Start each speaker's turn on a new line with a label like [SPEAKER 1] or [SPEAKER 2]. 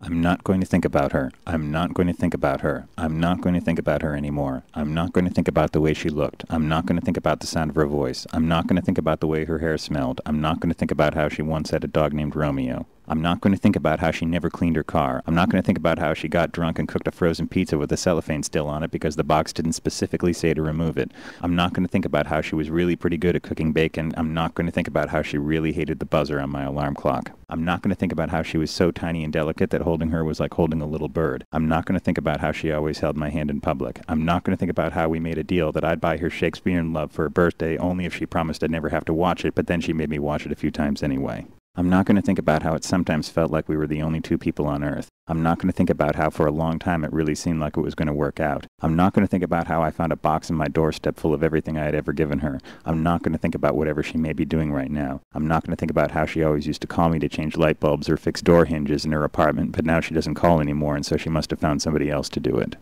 [SPEAKER 1] I'm not going to think about her. I'm not going to think about her. I'm not going to think about her anymore. I'm not going to think about the way she looked. I'm not going to think about the sound of her voice. I'm not going to think about the way her hair smelled. I'm not going to think about how she once had a dog named Romeo. I'm not going to think about how she never cleaned her car. I'm not going to think about how she got drunk and cooked a frozen pizza with a cellophane still on it because the box didn't specifically say to remove it. I'm not going to think about how she was really pretty good at cooking bacon. I'm not going to think about how she really hated the buzzer on my alarm clock. I'm not going to think about how she was so tiny and delicate that holding her was like holding a little bird. I'm not going to think about how she always held my hand in public. I'm not going to think about how we made a deal that I'd buy her Shakespeare in Love for her birthday only if she promised I'd never have to watch it, but then she made me watch it a few times anyway. I'm not going to think about how it sometimes felt like we were the only two people on Earth. I'm not going to think about how for a long time it really seemed like it was going to work out. I'm not going to think about how I found a box on my doorstep full of everything I had ever given her. I'm not going to think about whatever she may be doing right now. I'm not going to think about how she always used to call me to change light bulbs or fix door hinges in her apartment, but now she doesn't call anymore, and so she must have found somebody else to do it.